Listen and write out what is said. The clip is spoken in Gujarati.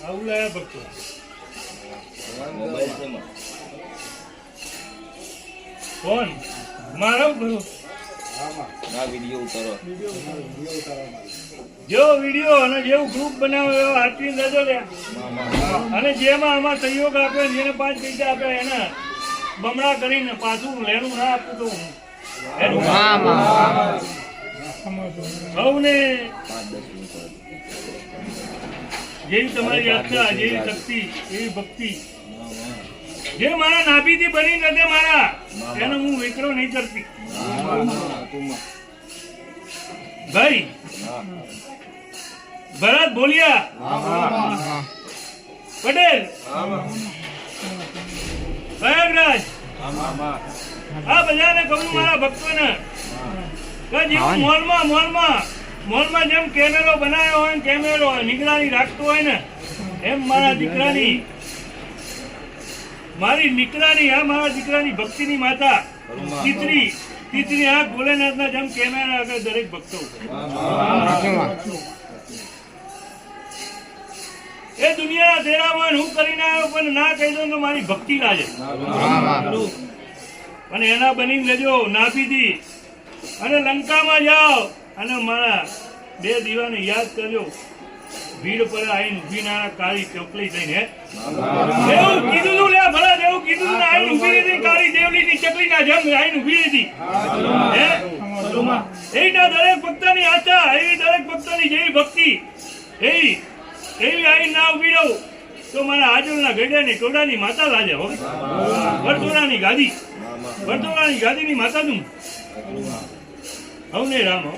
આવું લાયા ભક્તો કોણ મારો કરું જો વિડીયો અને જેવું ગ્રુપ બનાવે એવો હાથવી લેજો લે અને જેમાં આમાં સહયોગ આપે જેને 5 પૈસા આપે એને બમણા કરીને પાછું લેનું ના આપતું તો સૌને જેવી તમારી આસ્થા જેવી શક્તિ એવી ભક્તિ જે મારા નાભીથી બની નથી મારા એનો હું વિકરો નહીં કરતી ભાઈ ભરત બોલિયા પટેલ પ્રયાગરાજ આ બધાને કહું મારા ભક્તોને કે જેવું મોલમાં જેમ કેમેરો બનાવ્યો હોય કેમેરો નિગરાની રાખતો હોય ને એમ મારા દીકરાની મારી દીકરાની આ મારા દીકરાની ભક્તિની માતા તીતરી આ ભોલેનાથના જેમ કેમેરા આગળ દરેક ભક્તો એ દુનિયાના તેરામાં હું કરીને આવ્યો પણ ના કહી દઉં તો મારી ભક્તિ લાગે અને એના બની લેજો નાભીથી અને લંકામાં જાઓ અને મારા 2 દીવાને યાદ કરજો ભીડ પર આઈને ઉભી ના કાળી ચોકલી થઈને એવું કીધું લે ભલા એવું કીધું ને આઈને ઉભી હતી કાળી દેવલીની ચકલીના જેમ આઈને ઉભી હતી એના દરેક ભક્તની આશા એવી દરેક ભક્તની જેવી ભક્તિ એવી આઈને ના ઉભી રહું તો મારા આજુલના ગઢિયાની ટોડાની માતા લાજે હો વરતોરાની ગાદીની માતા તું હવ ને રામ હો